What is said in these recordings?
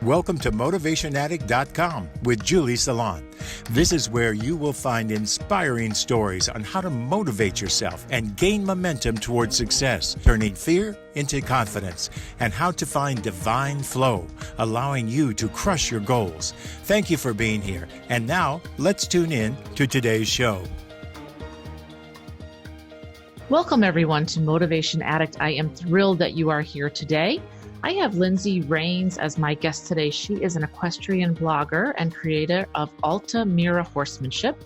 Welcome to MotivationAddict.com with Julie Salon. This is where you will find inspiring stories on how to motivate yourself and gain momentum towards success, turning fear into confidence, and how to find divine flow, allowing you to crush your goals. Thank you for being here. And now, let's tune in to today's show. Welcome, everyone, to Motivation Addict. I am thrilled that you are here today. I have Lindsey Rains as my guest today. She is an equestrian blogger and creator of Alta Mira Horsemanship,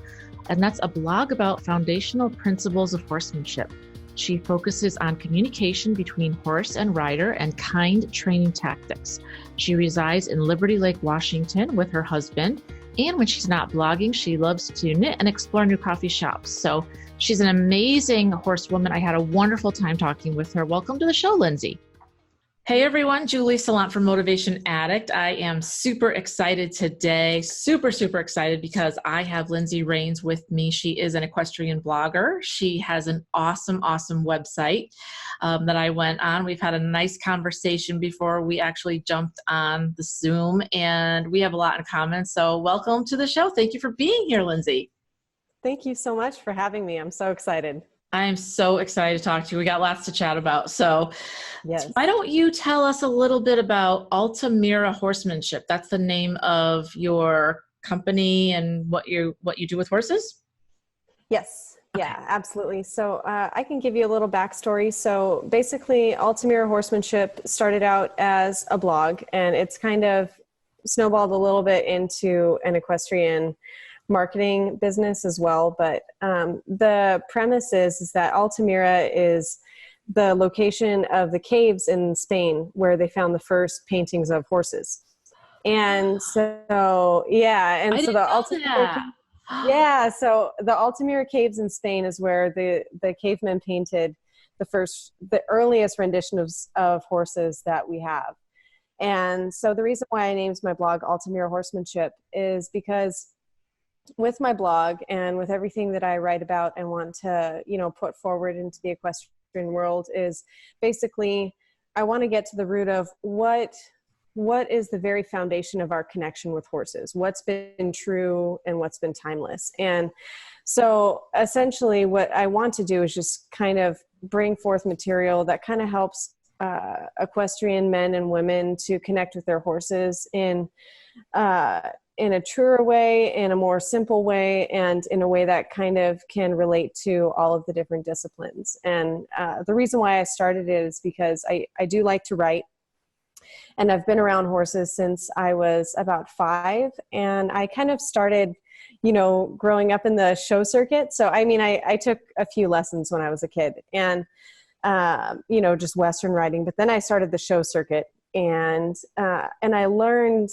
and that's a blog about foundational principles of horsemanship. She focuses on communication between horse and rider and kind training tactics. She resides in Liberty Lake, Washington with her husband, and when she's not blogging, she loves to knit and explore new coffee shops. So she's an amazing horsewoman. I had a wonderful time talking with her. Welcome to the show, Lindsay. Hey everyone, Julie Salon from Motivation Addict. I am super excited today, super excited because I have Lindsey Rains with me. She is an equestrian blogger. She has an awesome website that I went on. We've had a nice conversation before we actually jumped on the Zoom, and we have a lot in common. So welcome to the show. Thank you for being here, Lindsay. Thank you so much for having me. I'm so excited. I'm so excited to talk to you. We got lots to chat about. So yes. Why don't you tell us a little bit about Alta Mira Horsemanship? That's the name of your company and what you do with horses? Yes. Okay. Yeah, absolutely. So I can give you a little backstory. So basically, Alta Mira Horsemanship started out as a blog, and it's kind of snowballed a little bit into an equestrian marketing business as well. But the premise is that Alta Mira is the location of the caves in Spain where they found the first paintings of horses. And so, yeah. And so the Alta Mira caves in Spain is where the cavemen painted the earliest rendition of horses that we have. And so the reason why I named my blog Alta Mira Horsemanship is because with my blog and with everything that I write about and want to, put forward into the equestrian world is basically, I want to get to the root of what is the very foundation of our connection with horses, what's been true and what's been timeless. And so essentially what I want to do is just kind of bring forth material that kind of helps equestrian men and women to connect with their horses in a truer way, in a more simple way, and in a way that kind of can relate to all of the different disciplines. And the reason why I started it is because I do like to write, and I've been around horses since I was about 5, and I kind of started, growing up in the show circuit. So, I took a few lessons when I was a kid, and, just Western riding, but then I started the show circuit, and I learned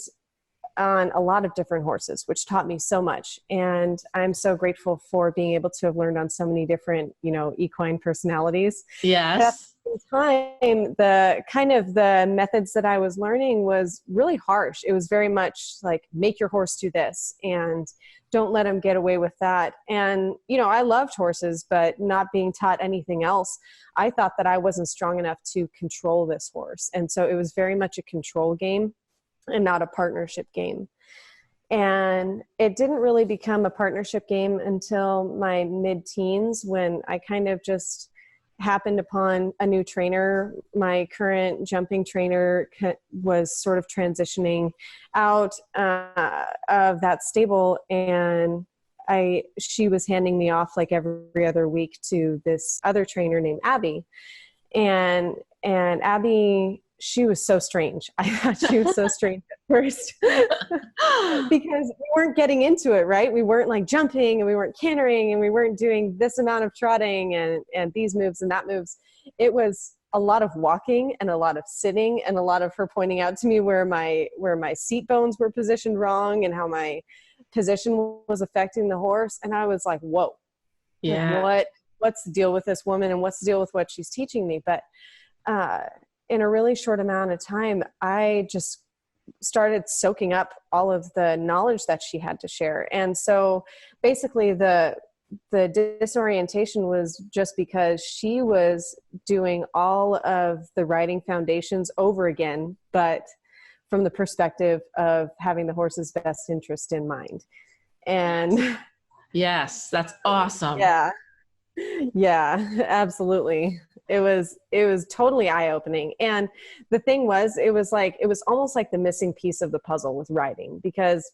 on a lot of different horses, which taught me so much. And I'm so grateful for being able to have learned on so many different, equine personalities. Yes. But at the same time, the methods that I was learning was really harsh. It was very much like, make your horse do this and don't let him get away with that. And, I loved horses, but not being taught anything else, I thought that I wasn't strong enough to control this horse. And so it was very much a control game and not a partnership game. And it didn't really become a partnership game until my mid-teens, when I kind of just happened upon a new trainer. My current jumping trainer was sort of transitioning out of that stable, and she was handing me off like every other week to this other trainer named Abby. And Abby, she was so strange. I thought she was so strange at first because we weren't getting into it, right? We weren't like jumping, and we weren't cantering, and we weren't doing this amount of trotting and these moves and that moves. It was a lot of walking and a lot of sitting and a lot of her pointing out to me where my seat bones were positioned wrong and how my position was affecting the horse. And I was like, whoa, yeah, what's the deal with this woman, and what's the deal with what she's teaching me? But, in a really short amount of time, I just started soaking up all of the knowledge that she had to share. And so basically the disorientation was just because she was doing all of the writing foundations over again, but from the perspective of having the horse's best interest in mind. And yes, that's awesome. Yeah, absolutely. It was totally eye-opening. And the thing was, it was almost like the missing piece of the puzzle with riding, because,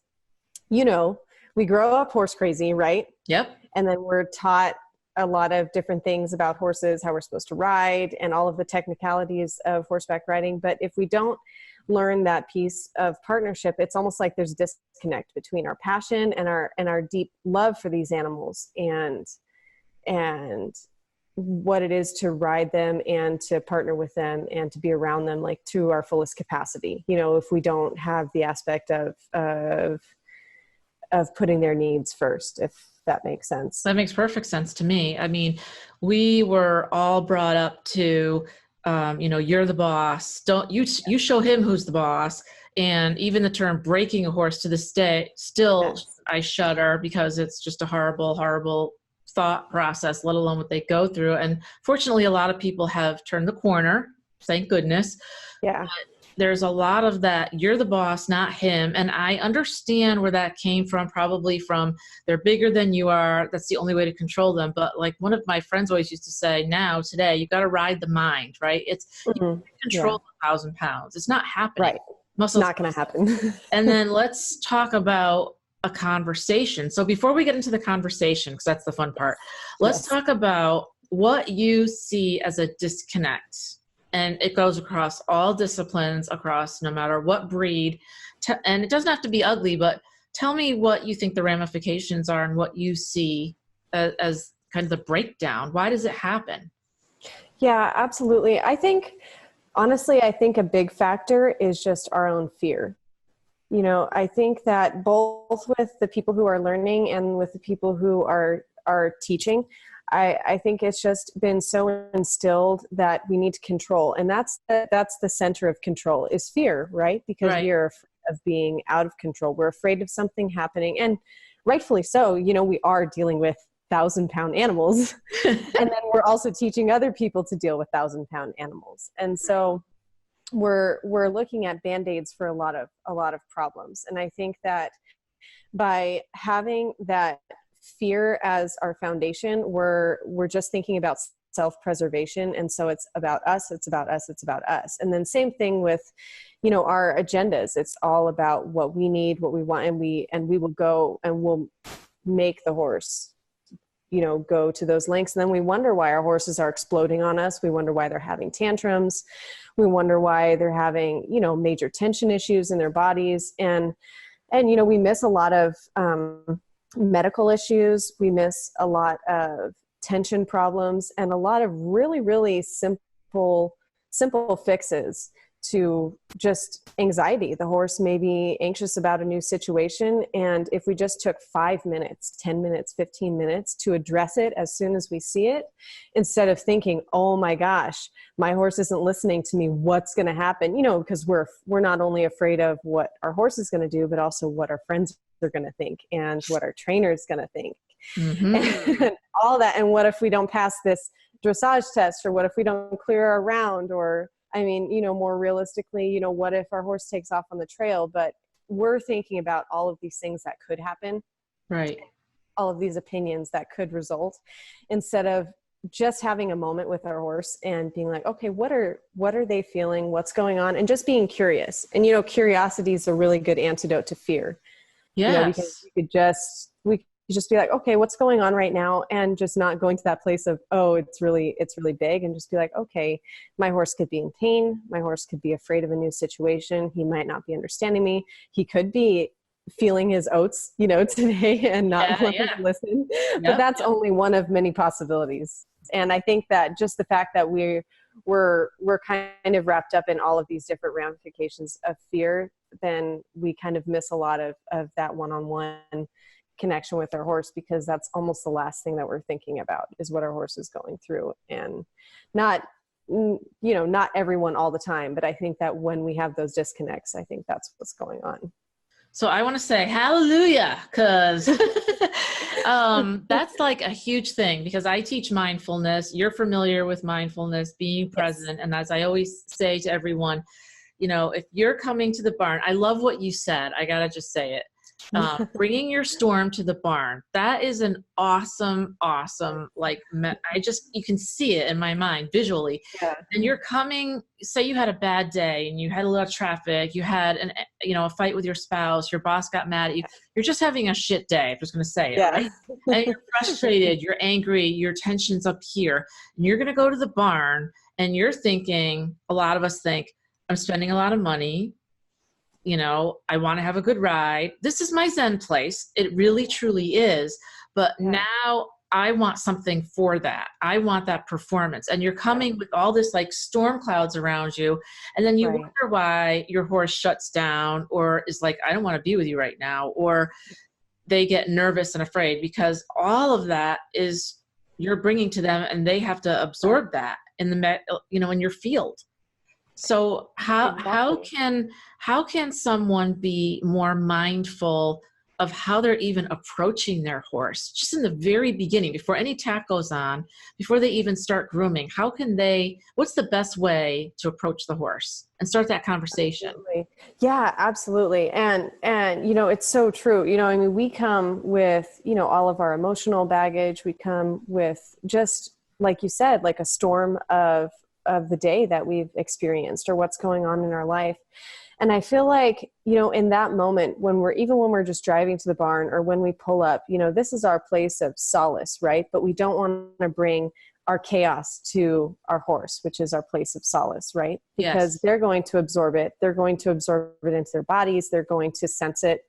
we grow up horse crazy, right? Yep. And then we're taught a lot of different things about horses, how we're supposed to ride, and all of the technicalities of horseback riding. But if we don't learn that piece of partnership, it's almost like there's a disconnect between our passion and our deep love for these animals, and what it is to ride them and to partner with them and to be around them, like, to our fullest capacity. If we don't have the aspect of putting their needs first, if that makes sense. That makes perfect sense to me. I mean, we were all brought up to, you're the boss. Don't you show him who's the boss. And even the term breaking a horse to this day, still, yes, I shudder, because it's just a horrible, horrible thought process, let alone what they go through. And fortunately, a lot of people have turned the corner, thank goodness. Yeah. But there's a lot of that, you're the boss, not him. And I understand where that came from, probably from they're bigger than you are. That's the only way to control them. But like one of my friends always used to say, today, you got to ride the mind, right? It's you can control 1,000 pounds. It's not happening. Right. It's not going to happen. And then let's talk about a conversation. So before we get into the conversation, because that's the fun part, let's talk about what you see as a disconnect. And it goes across all disciplines, across no matter what breed. And it doesn't have to be ugly, but tell me what you think the ramifications are and what you see as kind of the breakdown. Why does it happen? Yeah, absolutely. Honestly, I think a big factor is just our own fear. I think that both with the people who are learning and with the people who are teaching, I think it's just been so instilled that we need to control. And that's the center of control, is fear, right? Because we're afraid of being out of control. We're afraid of something happening. And rightfully so. We are dealing with 1,000-pound animals. And then we're also teaching other people to deal with 1,000-pound animals. And so we're looking at Band-Aids for a lot of problems. And I think that by having that fear as our foundation, we're just thinking about self-preservation. And so it's about us, it's about us, it's about us. And then same thing with, our agendas. It's all about what we need, what we want, and we will go and we'll make the horse, go to those lengths. And then we wonder why our horses are exploding on us. We wonder why they're having tantrums. We wonder why they're having, major tension issues in their bodies. And we miss a lot of, medical issues. We miss a lot of tension problems and a lot of really, really simple fixes to just anxiety. The horse may be anxious about a new situation. And if we just took 5 minutes, 10 minutes, 15 minutes to address it as soon as we see it, instead of thinking, oh my gosh, my horse isn't listening to me, what's going to happen? Because we're not only afraid of what our horse is going to do, but also what our friends are going to think and what our trainer is going to think. Mm-hmm. And all that. And what if we don't pass this dressage test, or what if we don't clear our round, or more realistically, what if our horse takes off on the trail? But we're thinking about all of these things that could happen, right? All of these opinions that could result, instead of just having a moment with our horse and being like, okay, what are they feeling? What's going on? And just being curious. And, curiosity is a really good antidote to fear. Yes. Because we could just be like, okay, what's going on right now? And just not going to that place of, oh, it's really big, and just be like, okay, my horse could be in pain. My horse could be afraid of a new situation. He might not be understanding me. He could be feeling his oats, today and not wanting to listen. Yep, but that's only one of many possibilities. And I think that just the fact that we're kind of wrapped up in all of these different ramifications of fear, then we kind of miss a lot of that one-on-one connection with our horse, because that's almost the last thing that we're thinking about, is what our horse is going through. And not everyone all the time, but I think that when we have those disconnects, I think that's what's going on. So I want to say hallelujah, because that's like a huge thing, because I teach mindfulness. You're familiar with mindfulness, being present. Yes. And as I always say to everyone, if you're coming to the barn, I love what you said. I got to just say it. Bringing your storm to the barn. That is an awesome, you can see it in my mind visually. Yeah. And you're coming, say you had a bad day and you had a lot of traffic, you had a fight with your spouse, your boss got mad at you. You're just having a shit day. I'm just going to say it, right? And you're frustrated, you're angry, your tension's up here. And you're going to go to the barn and you're thinking, a lot of us think, I'm spending a lot of money. I want to have a good ride. This is my Zen place. It really, truly is. But now I want something for that. I want that performance. And you're coming with all this like storm clouds around you. And then you wonder why your horse shuts down or is like, I don't want to be with you right now. Or they get nervous and afraid, because all of that is you're bringing to them and they have to absorb that in in your field. So how can someone be more mindful of how they're even approaching their horse just in the very beginning, before any tack goes on, before they even start grooming? What's the best way to approach the horse and start that conversation? Absolutely. Yeah, absolutely. And it's so true. We come with, all of our emotional baggage. We come with, just like you said, like a storm of the day that we've experienced or what's going on in our life. And I feel like, in that moment when we're just driving to the barn or when we pull up, this is our place of solace, right? But we don't want to bring our chaos to our horse, which is our place of solace, right? Because they're going to absorb it. They're going to absorb it into their bodies. They're going to sense it,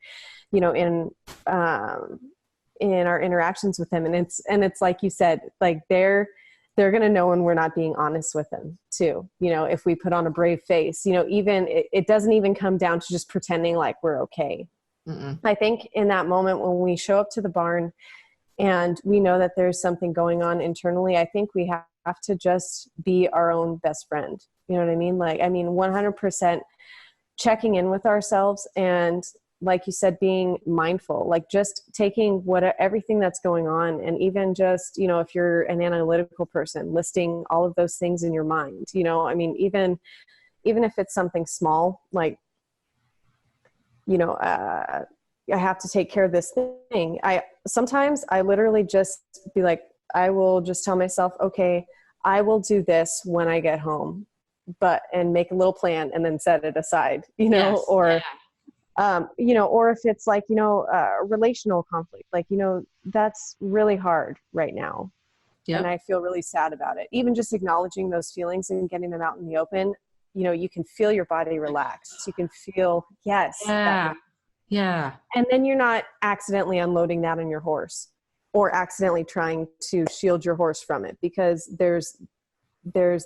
in our interactions with him. And it's like you said, like they're going to know when we're not being honest with them too. If we put on a brave face, even it doesn't even come down to just pretending like we're okay. Mm-mm. I think in that moment when we show up to the barn and we know that there's something going on internally, I think we have to just be our own best friend. You know what I mean? 100% checking in with ourselves and, like you said, being mindful, like just taking everything that's going on. And even just, if you're an analytical person, listing all of those things in your mind, even if it's something small, like, I have to take care of this thing. Sometimes I literally just be like, I will just tell myself, okay, I will do this when I get home, and make a little plan and then set it aside, or if it's like, relational conflict, like, that's really hard right now. Yep. And I feel really sad about it. Even just acknowledging those feelings and getting them out in the open, you can feel your body relax. You can feel, yeah. And then you're not accidentally unloading that on your horse or accidentally trying to shield your horse from it, because there's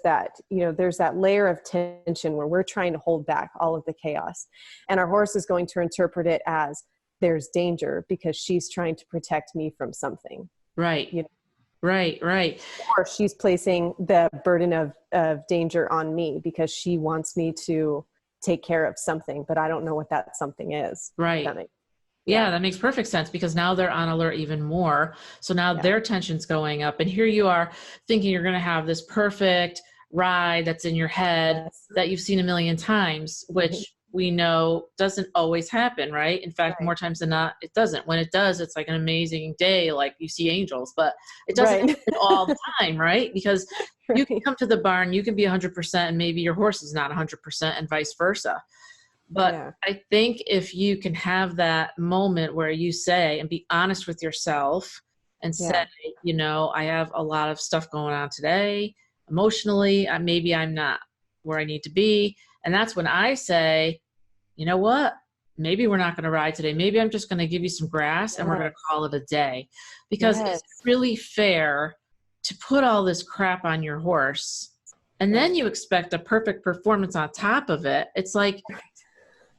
that layer of tension where we're trying to hold back all of the chaos, and our horse is going to interpret it as there's danger because she's trying to protect me from something. Right. Right. Or she's placing the burden of danger on me because she wants me to take care of something, but I don't know what that something is. Right. Yeah, that makes perfect sense, because now they're on alert even more. So now their tension's going up, and here you are thinking you're going to have this perfect ride that's in your head that you've seen a million times, which we know doesn't always happen, right? In fact, more times than not, it doesn't. When it does, it's like an amazing day, like you see angels, but it doesn't happen all the time, right? Because you can come to the barn, you can be 100%, and maybe your horse is not 100%, and vice versa. But I think if you can have that moment where you say and be honest with yourself and say, I have a lot of stuff going on today, emotionally, maybe I'm not where I need to be. And that's when I say, you know what, maybe we're not going to ride today. Maybe I'm just going to give you some grass and we're going to call it a day. Because it's really fair to put all this crap on your horse and then you expect a perfect performance on top of it. It's like,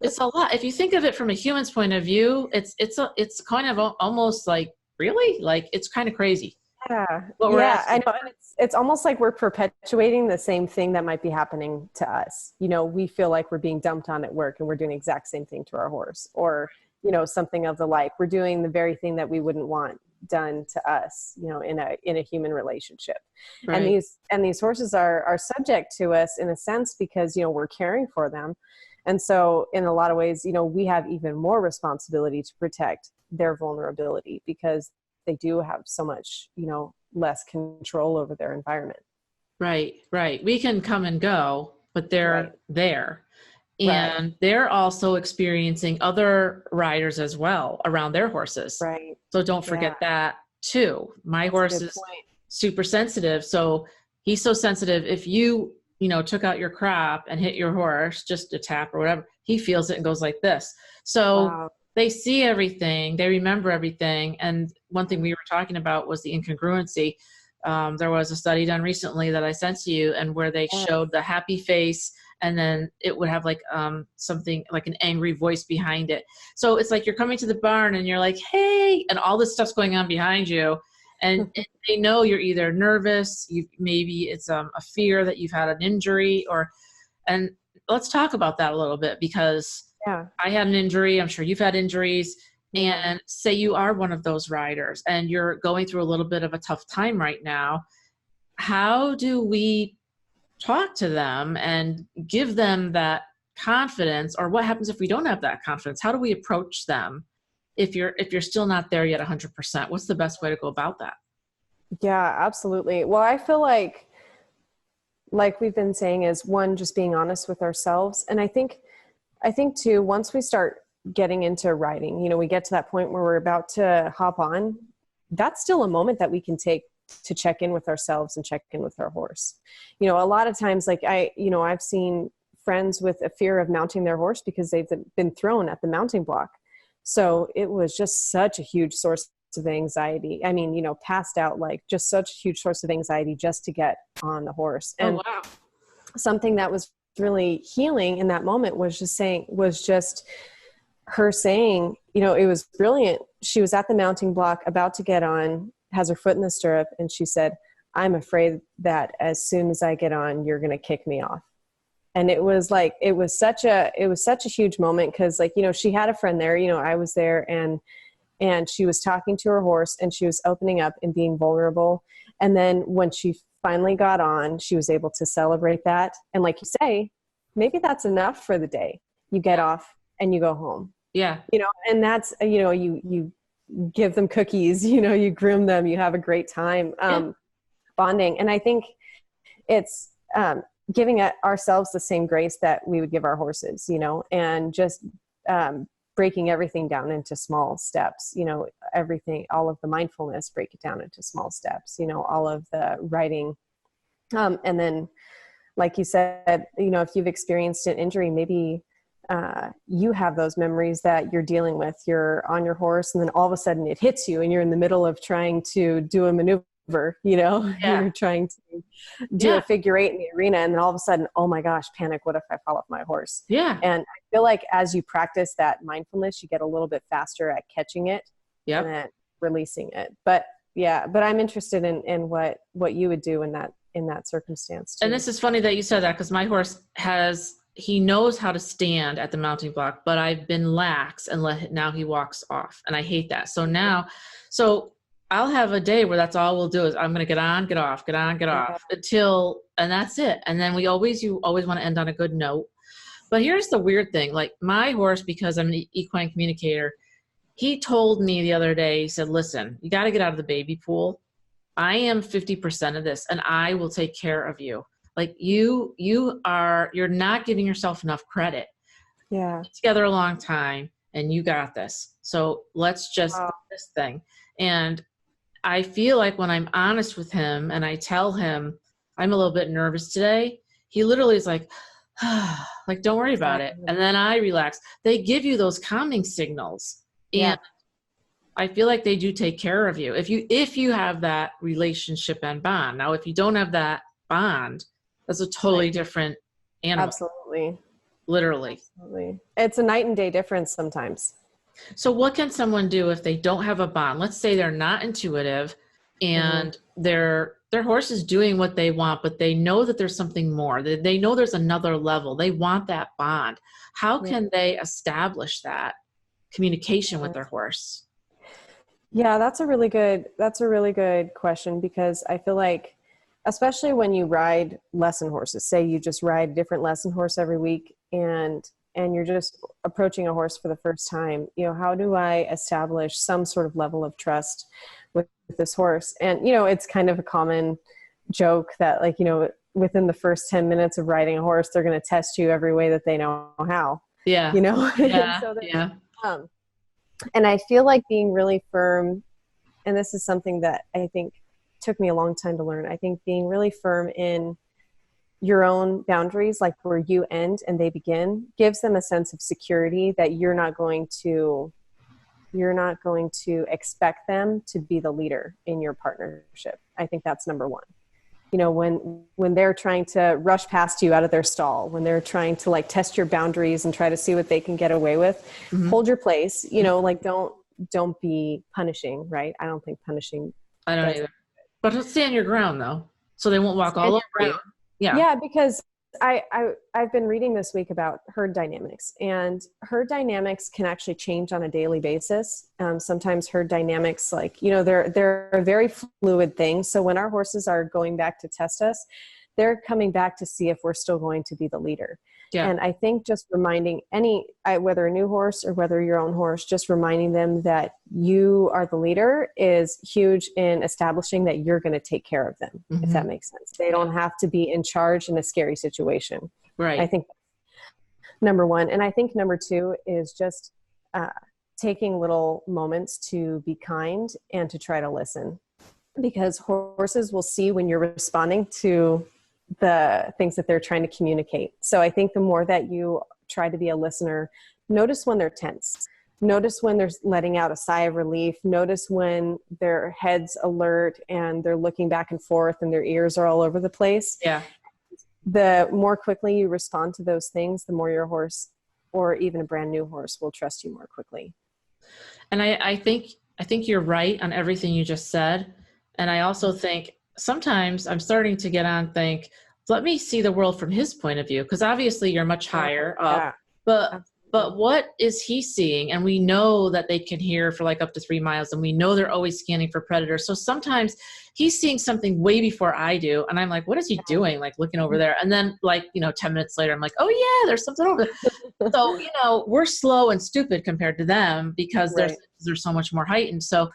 it's a lot. If you think of it from a human's point of view, it's kind of almost like, really? Like, it's kind of crazy. Yeah. I know. And it's almost like we're perpetuating the same thing that might be happening to us. We feel like we're being dumped on at work and we're doing the exact same thing to our horse, or, something of the like. We're doing the very thing that we wouldn't want done to us, you know, in a human relationship. Right. And these horses are subject to us in a sense because, you know, we're caring for them. And so in a lot of ways, you know, we have even more responsibility to protect their vulnerability because they do have so much, you know, less control over their environment. Right. Right. We can come and go, but they're Right. there. Right. And they're also experiencing other riders as well around their horses. Right. So don't Yeah. forget that too. My That's a horse good is point. super sensitive. So he's so sensitive. If you know, took out your crop and hit your horse, just a tap or whatever, he feels it and goes like this. So Wow. they see everything, they remember everything. And one thing we were talking about was the incongruency. There was a study done recently that I sent to you, and where they Yeah. showed the happy face, and then it would have like something like an angry voice behind it. So it's like you're coming to the barn and you're like, hey, and all this stuff's going on behind you. And they know you're either nervous, maybe it's a fear that you've had an injury, and let's talk about that a little bit, because Yeah. I had an injury. I'm sure you've had injuries. Yeah. And say you are one of those riders and you're going through a little bit of a tough time right now. How do we talk to them and give them that confidence? Or what happens if we don't have that confidence? How do we approach them if you're still not there yet 100%? What's the best way to go about that? Yeah, absolutely. Well, I feel like we've been saying, is one, just being honest with ourselves. And I think too, once we start getting into riding, you know, we get to that point where we're about to hop on, that's still a moment that we can take to check in with ourselves and check in with our horse. You know, a lot of times, like I've seen friends with a fear of mounting their horse because they've been thrown at the mounting block. So it was just such a huge source of anxiety. I mean, you know, passed out, like just such a huge source of anxiety just to get on the horse. And Oh, wow. something that was really healing in that moment was just her saying, you know, it was brilliant. She was at the mounting block about to get on, has her foot in the stirrup, and she said, I'm afraid that as soon as I get on, you're going to kick me off. And it was such a huge moment. Cause like, you know, she had a friend there, you know, I was there, and she was talking to her horse and she was opening up and being vulnerable. And then when she finally got on, she was able to celebrate that. And like you say, maybe that's enough for the day. You get off and you go home. Yeah. You know, and that's, you know, you give them cookies, you know, you groom them, you have a great time, bonding. And I think it's, giving ourselves the same grace that we would give our horses, you know, and just, breaking everything down into small steps, you know, everything, all of the mindfulness, break it down into small steps, you know, all of the writing. And then, like you said, you know, if you've experienced an injury, maybe you have those memories that you're dealing with. You're on your horse and then all of a sudden it hits you and you're in the middle of trying to do a maneuver, you know, you're trying to do a figure eight in the arena. And then all of a sudden, oh my gosh, panic. What if I fall off my horse? Yeah. And I feel like as you practice that mindfulness, you get a little bit faster at catching it and then releasing it. But I'm interested in what you would do in that circumstance too. And this is funny that you said that, because my horse he knows how to stand at the mounting block, but I've been lax and now he walks off, and I hate that. So I'll have a day where that's all we'll do is I'm going to get on, get off, get on, get off and that's it. And then you always want to end on a good note. But here's the weird thing. Like my horse, because I'm an equine communicator, he told me the other day, he said, listen, you got to get out of the baby pool. I am 50% of this and I will take care of you. Like you're not giving yourself enough credit. Yeah. Together a long time and you got this. So let's just do this thing. And I feel like when I'm honest with him and I tell him I'm a little bit nervous today, he literally is like, like, don't worry about it. And then I relax. They give you those calming signals. And I feel like they do take care of you. If you have that relationship and bond. Now, if you don't have that bond, that's a totally different animal. Absolutely. Literally. Absolutely. It's a night and day difference sometimes. So what can someone do if they don't have a bond? Let's say they're not intuitive and their horse is doing what they want, but they know that there's something more. They know there's another level. They want that bond. How can they establish that communication with their horse? Yeah, that's a really good question, because I feel like, especially when you ride lesson horses, say you just ride a different lesson horse every week, and you're just approaching a horse for the first time, how do I establish some sort of level of trust with this horse? And it's kind of a common joke that, like, within the first 10 minutes of riding a horse, they're going to test you every way that they know how. Yeah. And Yeah. so Yeah. um, and I feel like being really firm, and this is something that I think took me a long time to learn. I think being really firm in your own boundaries, like where you end and they begin, gives them a sense of security that you're not going to expect them to be the leader in your partnership. I think that's number one. When they're trying to rush past you out of their stall, when they're trying to like test your boundaries and try to see what they can get away with, hold your place, like don't be punishing, right? I don't think punishing. I don't either. But stand your ground though, so they won't walk all over you. Yeah, because I've been reading this week about herd dynamics, and herd dynamics can actually change on a daily basis. Sometimes herd dynamics, like, they're a very fluid thing. So when our horses are going back to test us, they're coming back to see if we're still going to be the leader. Yeah. And I think just reminding whether a new horse or whether your own horse, just reminding them that you are the leader is huge in establishing that you're going to take care of them, if that makes sense. They don't have to be in charge in a scary situation. Right. I think number one. And I think number two is just taking little moments to be kind and to try to listen, because horses will see when you're responding to the things that they're trying to communicate. So I think the more that you try to be a listener, notice when they're tense, notice when they're letting out a sigh of relief, notice when their head's alert and they're looking back and forth and their ears are all over the place. Yeah. The more quickly you respond to those things, the more your horse, or even a brand new horse, will trust you more quickly. And I think you're right on everything you just said. And I also think sometimes I'm starting to get on think, let me see the world from his point of view, because obviously you're much higher up, but what is he seeing? And we know that they can hear for like up to 3 miles, and we know they're always scanning for predators. So sometimes he's seeing something way before I do, and I'm like, what is he doing? Like looking over there, and then 10 minutes later, I'm like, oh yeah, there's something over there. So we're slow and stupid compared to them because they're so much more heightened. So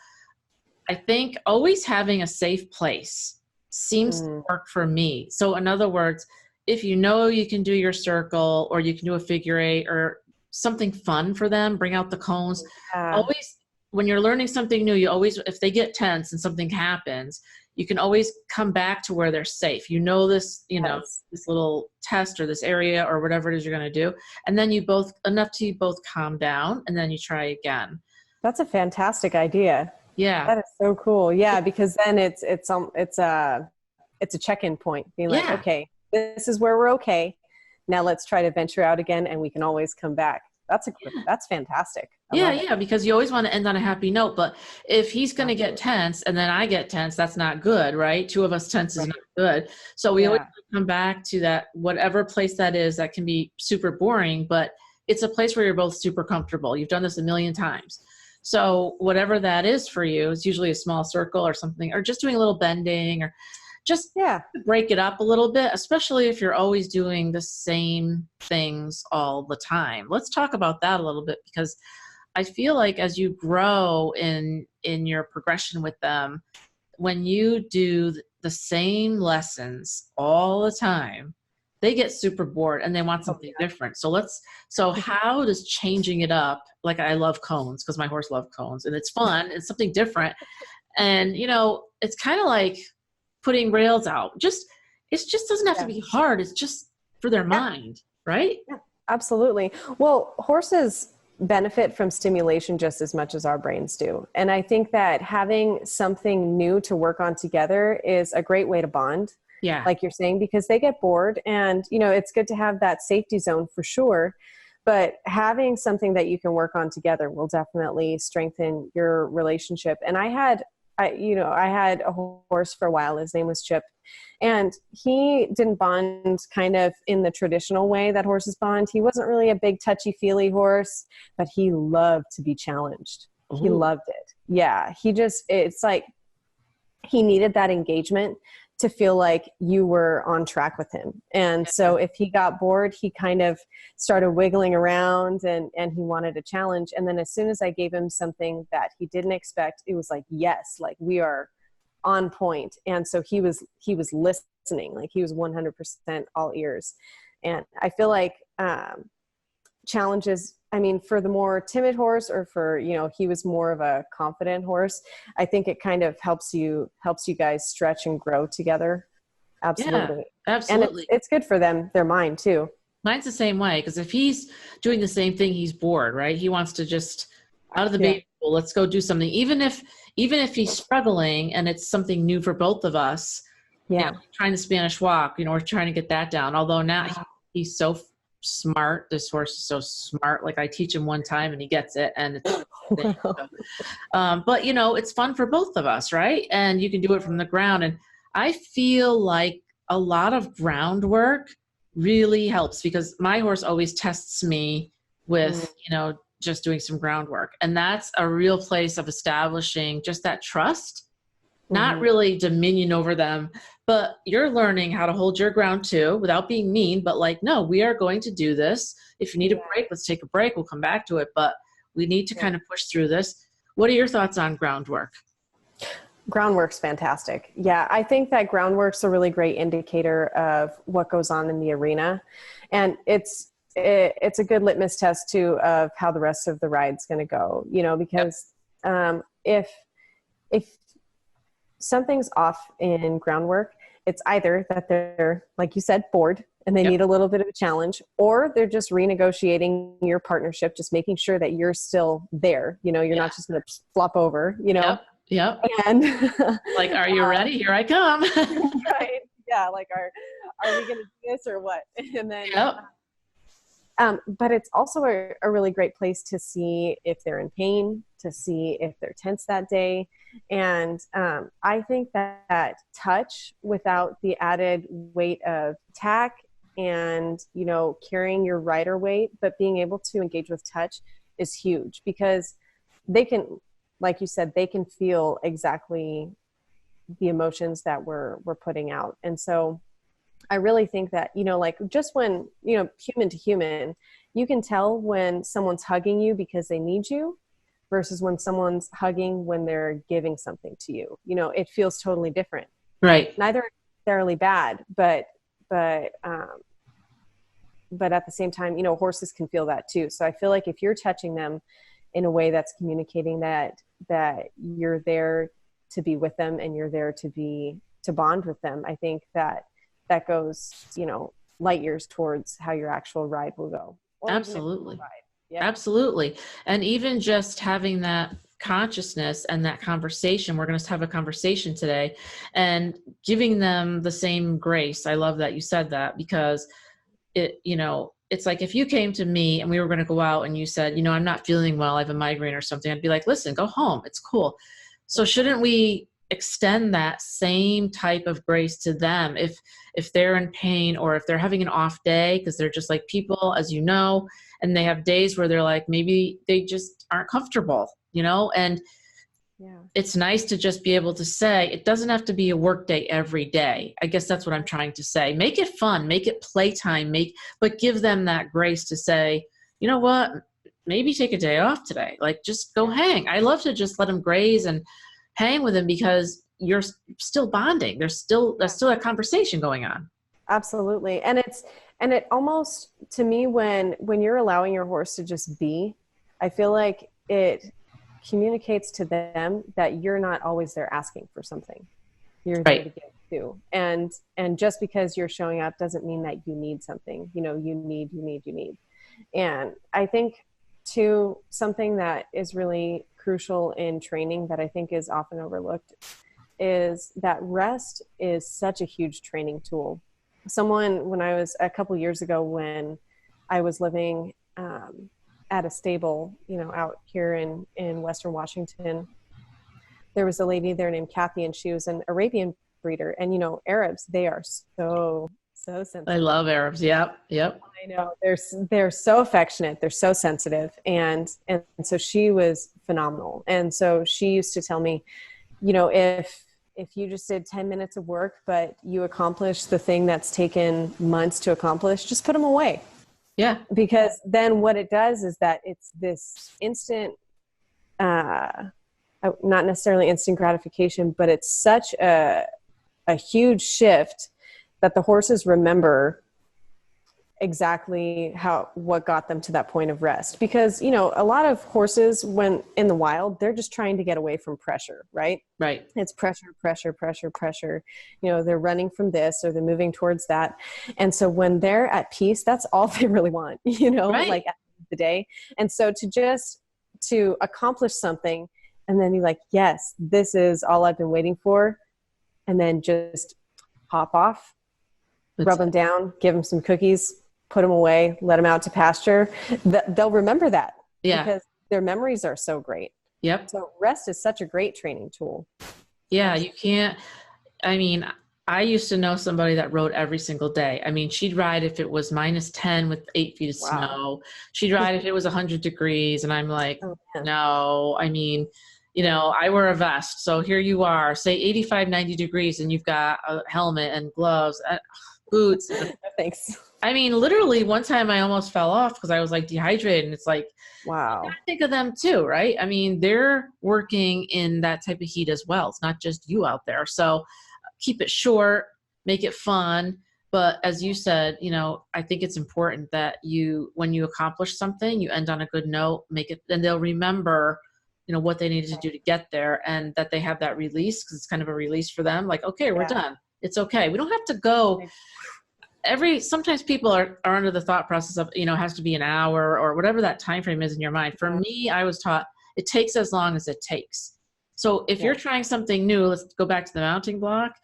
I think always having a safe place seems to work for me. So in other words, if you can do your circle, or you can do a figure eight or something fun for them, bring out the cones. Always, when you're learning something new, if they get tense and something happens, you can always come back to where they're safe. This, this little test or this area or whatever it is you're going to do. And then you both calm down, and then you try again. That's a fantastic idea. Yeah. That is so cool. Yeah. Because then it's a check-in point, being like, okay, this is where we're okay. Now let's try to venture out again, and we can always come back. That's fantastic. Yeah. Because you always want to end on a happy note, but if he's going to get tense and then I get tense, that's not good, right? Two of us tense is not good. So we always come back to that, whatever place that is. That can be super boring, but it's a place where you're both super comfortable. You've done this a million times. So whatever that is for you, is usually a small circle or something, or just doing a little bending, or just break it up a little bit, especially if you're always doing the same things all the time. Let's talk about that a little bit, because I feel like as you grow in your progression with them, when you do the same lessons all the time, they get super bored and they want something different. So how does changing it up, like I love cones because my horse loves cones and it's fun. It's something different. And, it's kind of like putting rails out. It just doesn't have to be hard. It's just for their mind, right? Yeah, absolutely. Well, horses benefit from stimulation just as much as our brains do. And I think that having something new to work on together is a great way to bond. Yeah. Like you're saying, because they get bored, and, it's good to have that safety zone for sure, but having something that you can work on together will definitely strengthen your relationship. And I had a horse for a while. His name was Chip, and he didn't bond kind of in the traditional way that horses bond. He wasn't really a big touchy-feely horse, but he loved to be challenged. He loved it. Yeah. It's like he needed that engagement to feel like you were on track with him. And so if he got bored, he kind of started wiggling around and he wanted a challenge. And then as soon as I gave him something that he didn't expect, it was like, yes, like we are on point. And so he was listening, like he was 100% all ears. And I feel like challenges, I mean, for the more timid horse, or for, he was more of a confident horse, I think it kind of helps you guys stretch and grow together. Absolutely. Yeah, absolutely. And it's good for them, their mind too. Mine's the same way, because if he's doing the same thing, he's bored, right? He wants to just out of the baby pool, let's go do something. Even if he's struggling and it's something new for both of us, trying the Spanish walk, we're trying to get that down. Although now he's so smart. This horse is so smart. Like I teach him one time and he gets it, and it's but it's fun for both of us, right? And you can do it from the ground. And I feel like a lot of groundwork really helps, because my horse always tests me with just doing some groundwork, and that's a real place of establishing just that trust, not really dominion over them, but you're learning how to hold your ground too, without being mean, but like, no, we are going to do this. If you need a break, let's take a break. We'll come back to it, but we need to kind of push through this. What are your thoughts on groundwork? Groundwork's fantastic. Yeah, I think that groundwork's a really great indicator of what goes on in the arena. And it's a good litmus test too of how the rest of the ride's going to go, because if something's off in groundwork, it's either that they're, like you said, bored and they need a little bit of a challenge, or they're just renegotiating your partnership, just making sure that you're still there. You're not just going to flop over, Yep. And like, are you ready? Here I come. Right. Yeah. Like, are we going to do this or what? And then, but it's also a really great place to see if they're in pain, to see if they're tense that day. And I think that touch without the added weight of tack and, carrying your rider weight, but being able to engage with touch is huge, because they can, like you said, they can feel exactly the emotions that we're putting out. And so I really think that, like just when, human to human, you can tell when someone's hugging you because they need you versus when someone's hugging when they're giving something to you. It feels totally different. Right. Neither necessarily bad, but at the same time, horses can feel that too. So I feel like if you're touching them in a way that's communicating that you're there to be with them and you're there to bond with them, I think that goes, light years towards how your actual ride will go. Absolutely. Yeah. Absolutely. And even just having that consciousness and that conversation, we're going to have a conversation today, and giving them the same grace. I love that you said that, because it's like if you came to me and we were going to go out and you said, I'm not feeling well, I have a migraine or something, I'd be like, listen, go home. It's cool. So shouldn't we extend that same type of grace to them if they're in pain, or if they're having an off day, because they're just like people, as and they have days where they're like, maybe they just aren't comfortable, and it's nice to just be able to say, it doesn't have to be a work day every day. I guess that's what I'm trying to say. Make it fun, make it playtime, but give them that grace to say, you know what, maybe take a day off today. Like, just go hang. I love to just let them graze and hang with them, because you're still bonding. There's still a conversation going on. Absolutely. And it almost, to me, when you're allowing your horse to just be, I feel like it communicates to them that you're not always there asking for something. You're there to give too. And just because you're showing up doesn't mean that you need something. You need. And I think too, something that is really crucial in training that I think is often overlooked is that rest is such a huge training tool. When I was a couple years ago, when I was living at a stable, out here in Western Washington, there was a lady there named Kathy, and she was an Arabian breeder. And, Arabs, they are so So sensitive. I love Arabs. Yep. Yep. I know they're so affectionate. They're so sensitive. And so she was phenomenal. And so she used to tell me, if you just did 10 minutes of work, but you accomplished the thing that's taken months to accomplish, just put them away. Yeah. Because then what it does is that it's this instant, not necessarily instant gratification, but it's such a huge shift that the horses remember exactly what got them to that point of rest. Because, a lot of horses, when in the wild, they're just trying to get away from pressure, right? Right. It's pressure, pressure, pressure, pressure. They're running from this or they're moving towards that. And so when they're at peace, that's all they really want, Right. like at the end of the day. And so to accomplish something and then be like, yes, this is all I've been waiting for. And then just hop off, rub them down, give them some cookies, put them away, let them out to pasture. They'll remember that. Yeah. Because their memories are so great. Yep. So rest is such a great training tool. Yeah. You can't, I used to know somebody that rode every single day. She'd ride if it was -10 with 8 feet of snow. She'd ride if it was 100 degrees. And I'm like, no, I wear a vest. So here you are, say 85, 90 degrees, and you've got a helmet and gloves, boots. Thanks. Literally one time I almost fell off because I was like dehydrated, and it's like, wow. you gotta think of them too, right? They're working in that type of heat as well. It's not just you out there. So keep it short, make it fun. But as you said, I think it's important that when you accomplish something, you end on a good note, make it, and they'll remember, what they needed to do to get there, and that they have that release, because it's kind of a release for them. Like, okay, we're done. It's okay. We don't have to go sometimes people are under the thought process of, it has to be an hour or whatever that time frame is in your mind. For me, I was taught it takes as long as it takes. So if you're trying something new, let's go back to the mounting block.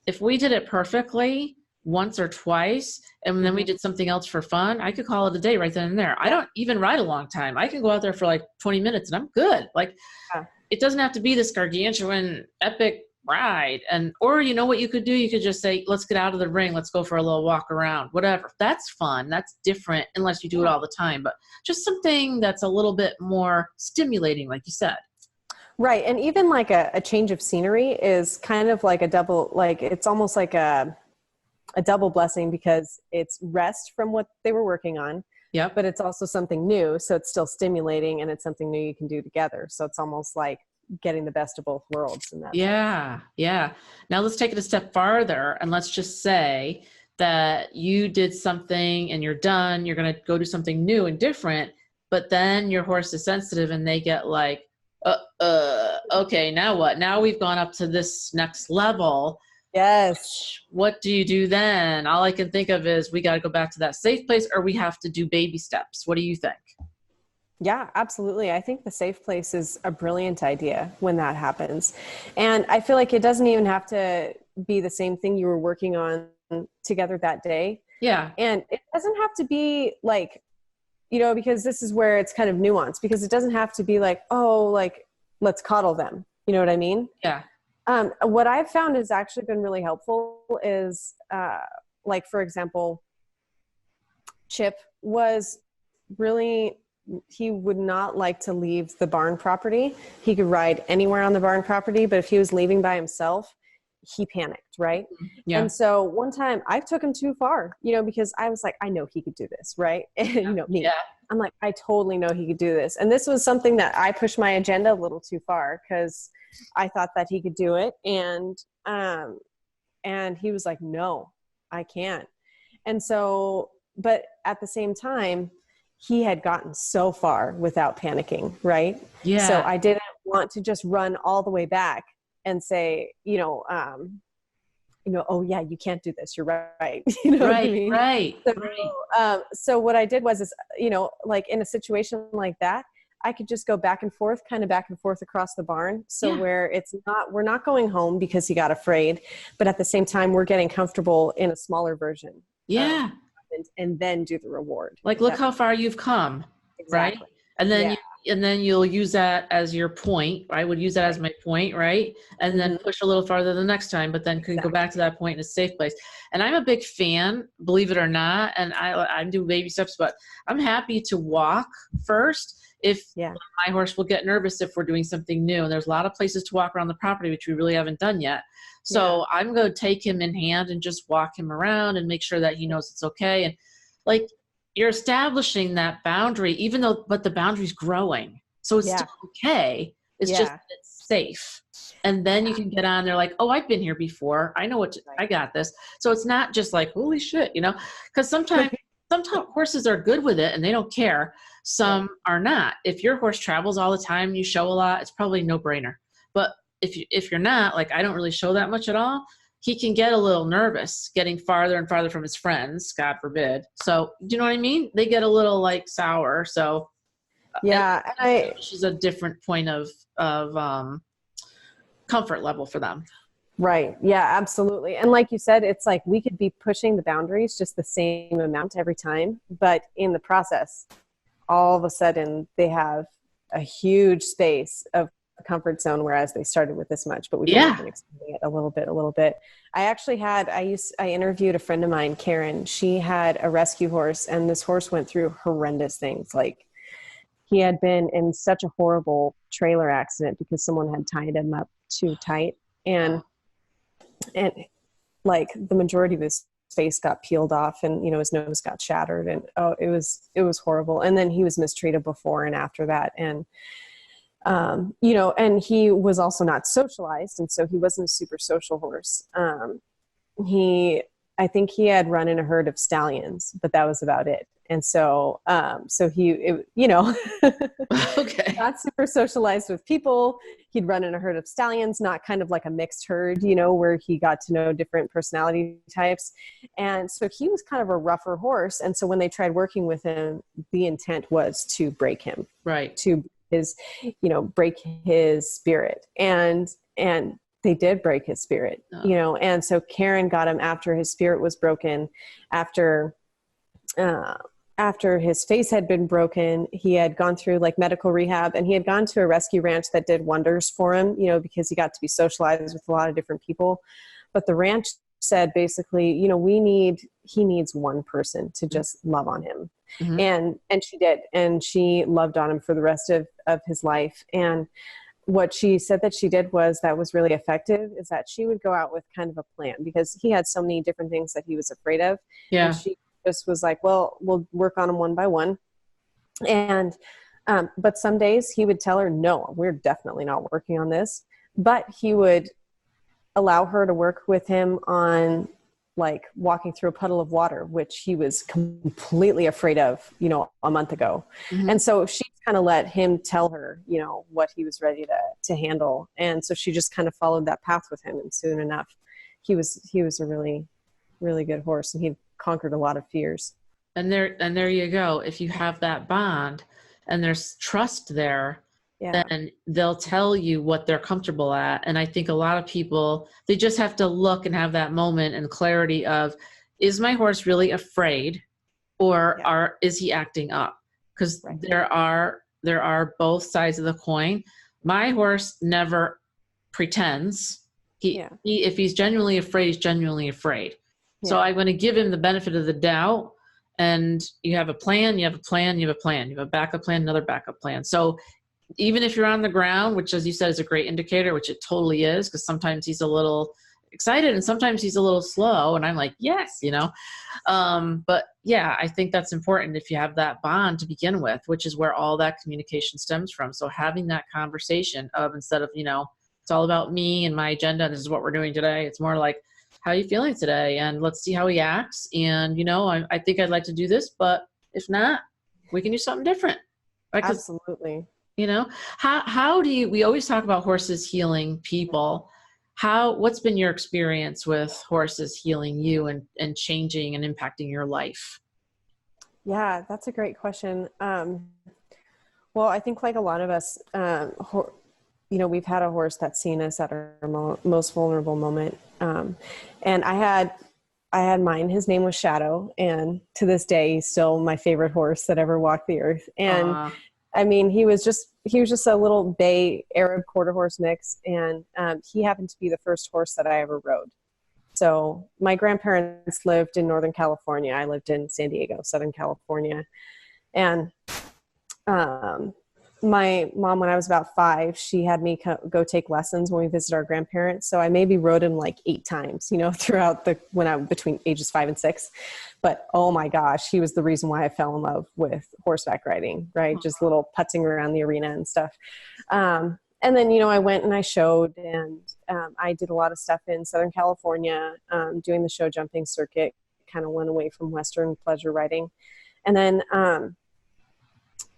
If we did it perfectly once or twice, and then we did something else for fun, I could call it a day right then and there. I don't even ride a long time. I can go out there for like 20 minutes and I'm good. Like, it doesn't have to be this gargantuan epic ride. Or what you could do? You could just say, let's get out of the ring. Let's go for a little walk around, whatever. That's fun. That's different, unless you do it all the time, but just something that's a little bit more stimulating, like you said. Right. And even like a change of scenery is kind of like it's almost like a double blessing, because it's rest from what they were working on. Yep. But it's also something new. So it's still stimulating, and it's something new you can do together. So it's almost like getting the best of both worlds in that. Yeah. Yeah. Now let's take it a step farther, and let's just say that you did something and you're done. You're going to go do something new and different, but then your horse is sensitive and they get like, okay, now what? Now we've gone up to this next level. Yes. What do you do then? All I can think of is we got to go back to that safe place, or we have to do baby steps. What do you think? Yeah, absolutely. I think the safe place is a brilliant idea when that happens. And I feel like it doesn't even have to be the same thing you were working on together that day. Yeah. And it doesn't have to be like, because this is where it's kind of nuanced, because it doesn't have to be like, oh, like, let's coddle them. You know what I mean? Yeah. What I've found has actually been really helpful is, like, for example, Chip was really, he would not like to leave the barn property. He could ride anywhere on the barn property, but if he was leaving by himself, he panicked, right? Yeah. And so one time I took him too far, because I was like, I know he could do this, right? And me. Yeah. I'm like, I totally know he could do this. And this was something that I pushed my agenda a little too far, because I thought that he could do it. And he was like, no, I can't. And so, but at the same time, he had gotten so far without panicking, right? Yeah. So I didn't want to just run all the way back and say, oh yeah, you can't do this. You're right. What I mean? Right. So what I did was, like in a situation like that, I could just go back and forth across the barn. So where we're not going home because he got afraid, but at the same time, we're getting comfortable in a smaller version. Yeah. And then do the reward. Like, look how far you've come. Exactly. Right. And then and then you'll use that as your point. I would use that as my point, right? And then push a little farther the next time, but then can go back to that point in a safe place. And I'm a big fan, believe it or not, and I do baby steps, but I'm happy to walk first if my horse will get nervous if we're doing something new. And there's a lot of places to walk around the property, which we really haven't done yet. So I'm going to take him in hand and just walk him around and make sure that he knows it's okay. And like, you're establishing that boundary, even though, but the boundary's growing. So it's still okay. It's just, it's safe. And then you can get on there like, oh, I've been here before. I know what, I got this. So it's not just like, holy shit, you know, because sometimes horses are good with it and they don't care. Some are not. If your horse travels all the time, you show a lot, it's probably no brainer. But if you're not, like, I don't really show that much at all, he can get a little nervous getting farther and farther from his friends, God forbid. So, do you know what I mean? They get a little like sour. So which is a different point of comfort level for them. Right. Yeah, absolutely. And like you said, it's like we could be pushing the boundaries just the same amount every time, but in the process, all of a sudden they have a huge space of comfort zone, whereas they started with this much, but we've been expanding it a little bit. I actually I interviewed a friend of mine, Karen. She had a rescue horse, and this horse went through horrendous things. Like, he had been in such a horrible trailer accident because someone had tied him up too tight, and like the majority of his face got peeled off, and you know, his nose got shattered, and it was horrible. And then he was mistreated before and after that, and you know, and he was also not socialized. And so he wasn't a super social horse. I think he had run in a herd of stallions, but that was about it. And so, you know, not super socialized with people. He'd run in a herd of stallions, not kind of like a mixed herd, you know, where he got to know different personality types. And so he was kind of a rougher horse. And so when they tried working with him, the intent was to break him, to break his spirit. And they did break his spirit, you know? And so Karen got him after his spirit was broken, after his face had been broken. He had gone through like medical rehab, and he had gone to a rescue ranch that did wonders for him, you know, because he got to be socialized with a lot of different people. But the ranch said basically, you know, he needs one person to just love on him. And she did, and she loved on him for the rest of his life. And what she said that she did that was really effective is that she would go out with kind of a plan, because he had so many different things that he was afraid of. And she just was like, well, we'll work on them one by one. And, but some days he would tell her, no, we're definitely not working on this. But he would allow her to work with him on like walking through a puddle of water, which he was completely afraid of, you know, a month ago. And so she kind of let him tell her, you know, what he was ready to handle. And so she just kind of followed that path with him. And soon enough, he was a really, really good horse, and he conquered a lot of fears. And there you go. If you have that bond and there's trust there, then they'll tell you what they're comfortable at. And I think a lot of people, they just have to look and have that moment and clarity of, is my horse really afraid, or is he acting up? Because there are both sides of the coin. My horse never pretends. He if he's genuinely afraid, he's genuinely afraid. So I'm going to give him the benefit of the doubt. And you have a plan, you have a plan, you have a plan, you have a backup plan, another backup plan. So even if you're on the ground, which, as you said, is a great indicator, which it totally is, because sometimes he's a little excited and sometimes he's a little slow, and I'm like, yes, you know. But yeah, I think that's important if you have that bond to begin with, which is where all that communication stems from. So having that conversation of, instead of, you know, it's all about me and my agenda, this is what we're doing today, it's more like, how are you feeling today? And let's see how he acts. And, you know, I think I'd like to do this, but if not, we can do something different. Right? Absolutely. You know, how do you, we always talk about horses healing people. What's been your experience with horses healing you and changing and impacting your life? Yeah, that's a great question. Well, I think like a lot of us, you know, we've had a horse that's seen us at our most vulnerable moment. And I had mine, his name was Shadow. And to this day, he's still my favorite horse that ever walked the earth. And I mean, he was just a little bay Arab quarter horse mix. And he happened to be the first horse that I ever rode. So my grandparents lived in Northern California. I lived in San Diego, Southern California. And my mom, when I was about 5, she had me go take lessons when we visited our grandparents. So I maybe rode him like 8 times, you know, throughout when I was between ages 5 and 6. But oh my gosh, he was the reason why I fell in love with horseback riding, right? Just little putzing around the arena and stuff. And then, you know, I went and I showed, and I did a lot of stuff in Southern California, doing the show jumping circuit, kind of went away from Western pleasure riding. And then,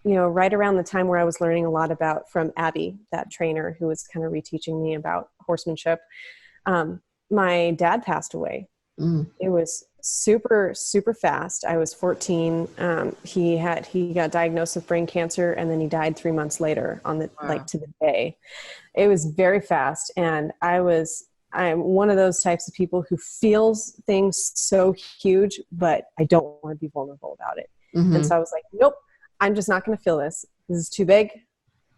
you know, right around the time where I was learning a lot from Abby, that trainer who was kind of reteaching me about horsemanship, my dad passed away. It was super, super fast. I was 14. He got diagnosed with brain cancer, and then he died 3 months later like to the day. It was very fast. And I'm one of those types of people who feels things so huge, but I don't want to be vulnerable about it. And so I was like, nope, I'm just not going to feel this. This is too big.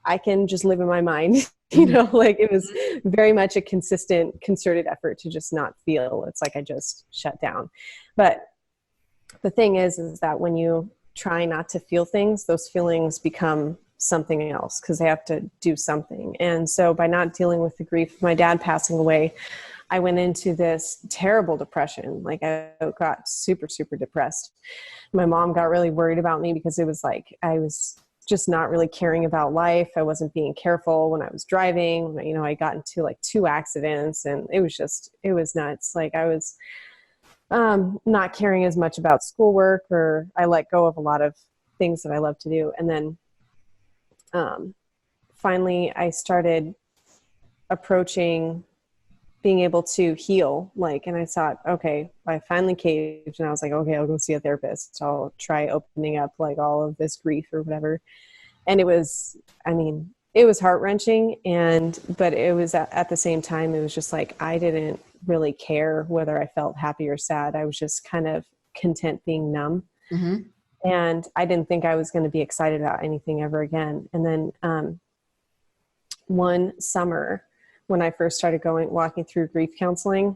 I can just live in my mind. You know, like it was very much a consistent, concerted effort to just not feel. It's like I just shut down. But the thing is that when you try not to feel things, those feelings become something else because they have to do something. And so by not dealing with the grief of my dad passing away, I went into this terrible depression. Like I got super, super depressed. My mom got really worried about me because it was like I was just not really caring about life. I wasn't being careful when I was driving. You know, I got into like 2 accidents, and it was nuts. Like I was not caring as much about schoolwork, or I let go of a lot of things that I love to do. And then finally I started approaching being able to heal, and I thought, okay, I finally caved, and I was like, okay, I'll go see a therapist. I'll try opening up like all of this grief or whatever. And it was heart-wrenching, but it was at the same time, it was just like, I didn't really care whether I felt happy or sad. I was just kind of content being numb. And I didn't think I was going to be excited about anything ever again. And then one summer, when I first started walking through grief counseling,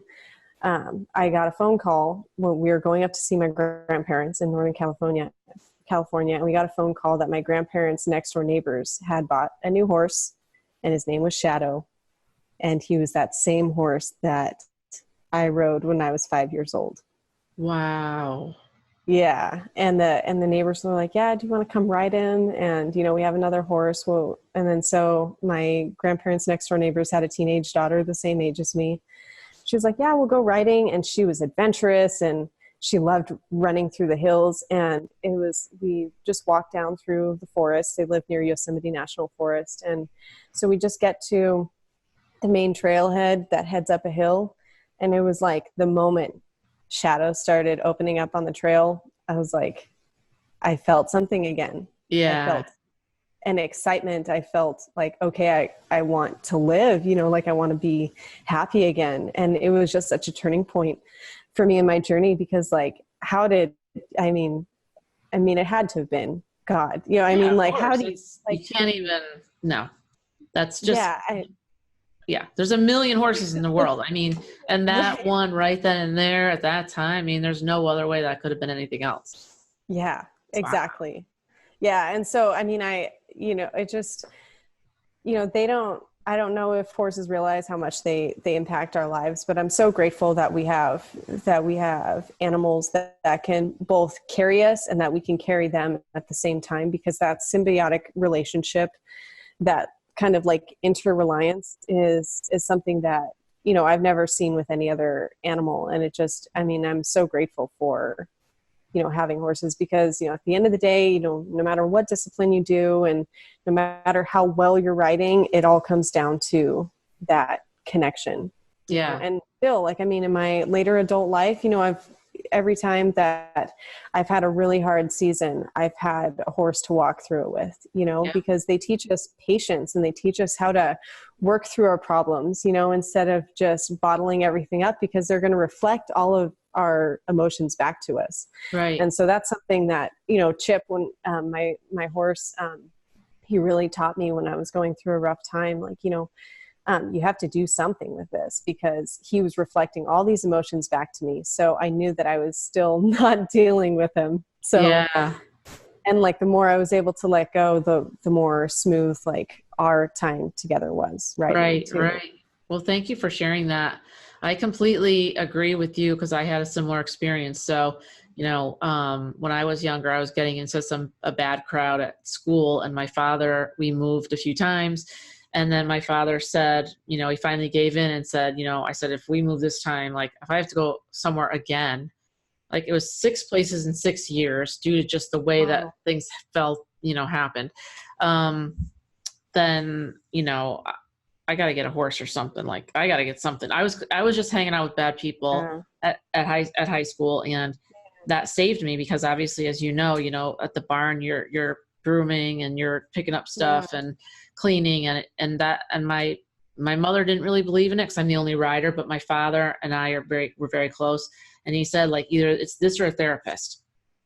I got a phone call when we were going up to see my grandparents in Northern California, and we got a phone call that my grandparents' next door neighbors had bought a new horse, and his name was Shadow. And he was that same horse that I rode when I was 5 years old. Wow. Yeah. And the neighbors were like, yeah, do you want to come ride him? And, you know, we have another horse. Well, and then so my grandparents' next door neighbors had a teenage daughter the same age as me. She was like, yeah, we'll go riding. And she was adventurous, and she loved running through the hills. And we just walked down through the forest. They live near Yosemite National Forest. And so we just get to the main trailhead that heads up a hill. And it was like the moment Shadow started opening up on the trail, I was like, I felt something again. Yeah. I felt an excitement. I felt like, okay, I want to live, you know, like I want to be happy again. And it was just such a turning point for me in my journey, because like, it had to have been God, you know, I mean, like, how do you, like, you can't even, no, that's just, yeah, there's a million horses in the world. I mean, and that one right then and there at that time, I mean, there's no other way that could have been anything else. Yeah, exactly. Yeah. And so, I mean, it just, you know, I don't know if horses realize how much they impact our lives, but I'm so grateful that we have animals that can both carry us and that we can carry them at the same time, because that symbiotic relationship, that kind of like interreliance is something that, you know, I've never seen with any other animal. And it just, I mean, I'm so grateful for, you know, having horses, because, you know, at the end of the day, you know, no matter what discipline you do and no matter how well you're riding, it all comes down to that connection. Yeah. You know? And still, like, I mean, in my later adult life, you know, every time that I've had a really hard season, I've had a horse to walk through it with, you know, because they teach us patience and they teach us how to work through our problems, you know, instead of just bottling everything up, because they're going to reflect all of our emotions back to us. Right. And so that's something that, you know, Chip, when my horse, he really taught me when I was going through a rough time, like, you have to do something with this, because he was reflecting all these emotions back to me. So I knew that I was still not dealing with him. So, Yeah. and like, the more I was able to let go, the more smooth, like, our time together was. Right. Well, thank you for sharing that. I completely agree with you, because I had a similar experience. So, when I was younger, I was getting into a bad crowd at school, and my father, we moved a few times. And then my father said, he finally gave in and said, I said, if we move this time, like, if I have to go somewhere again, like, it was 6 places in 6 years due to just the way that things felt, happened. Then, I got to get a horse or something. Like, I got to get something. I was just hanging out with bad people at high school, and that saved me, because obviously, as you know, at the barn, you're grooming and you're picking up stuff and cleaning, and my mother didn't really believe in it, because I'm the only rider, but my father and I were very close. And he said, like, either it's this or a therapist.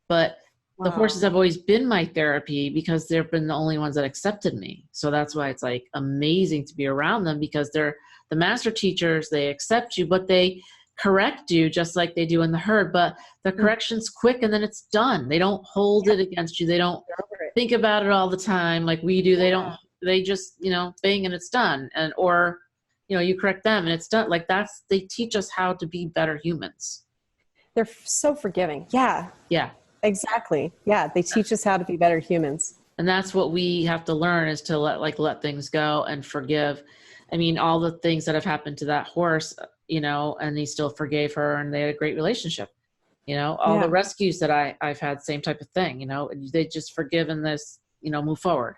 But the horses have always been my therapy, because they've been the only ones that accepted me. So that's why it's like amazing to be around them, because they're the master teachers. They accept you, but they correct you just like they do in the herd. But the correction's quick, and then it's done. They don't hold it against you. They don't think about it all the time like we do. They just, bang, and it's done. And, or, you correct them and it's done. Like, they teach us how to be better humans. They're so forgiving. Yeah. Yeah. Exactly. Yeah. They teach us how to be better humans. And that's what we have to learn, is to let things go and forgive. I mean, all the things that have happened to that horse, and he still forgave her, and they had a great relationship. All the rescues that I've had, same type of thing, they just forgive and this, move forward,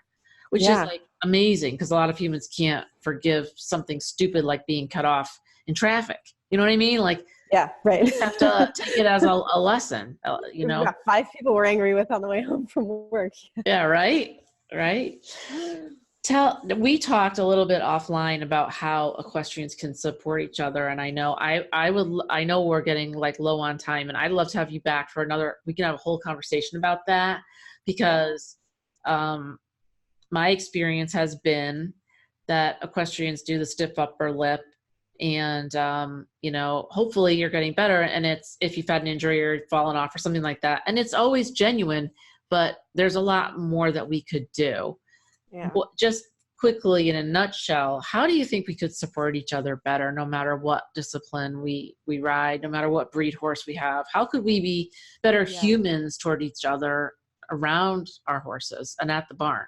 which is like amazing, because a lot of humans can't forgive something stupid like being cut off in traffic. You know what I mean? Like, yeah, right. You have to take it as a lesson, Yeah, 5 people we're angry with on the way home from work. Yeah, right. We talked a little bit offline about how equestrians can support each other, and I know I know we're getting like low on time, and I'd love to have you back for we can have a whole conversation about that, because my experience has been that equestrians do the stiff upper lip, and hopefully you're getting better, and it's if you've had an injury or fallen off or something like that, and it's always genuine, but there's a lot more that we could do. Just quickly, in a nutshell, how do you think we could support each other better, no matter what discipline we ride, no matter what breed horse we have? How could we be better humans toward each other around our horses and at the barn?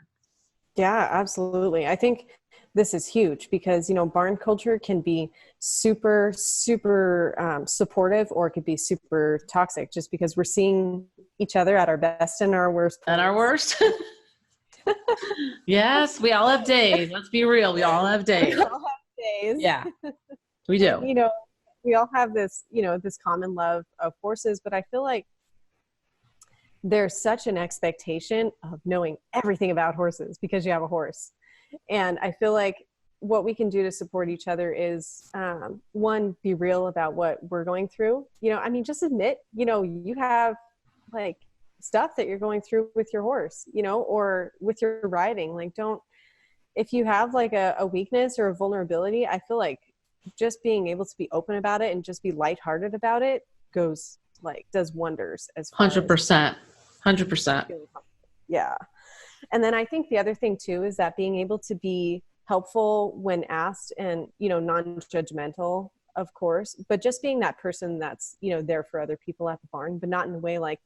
Yeah, absolutely. I think this is huge, because, barn culture can be super, super supportive, or it could be super toxic, just because we're seeing each other at our best and our worst. At our worst. Yes, we all have days. Let's be real. We all have days. We all have days. Yeah, we do. We all have this, this common love of horses, but I feel like there's such an expectation of knowing everything about horses because you have a horse. And I feel like what we can do to support each other is, one, be real about what we're going through. Just admit, you have like stuff that you're going through with your horse, or with your riding. Like, if you have like a weakness or a vulnerability, I feel like just being able to be open about it and just be lighthearted about it does wonders. As 100%. 100%. Yeah. And then I think the other thing too is that being able to be helpful when asked, and non-judgmental, of course, but just being that person that's there for other people at the barn, but not in a way like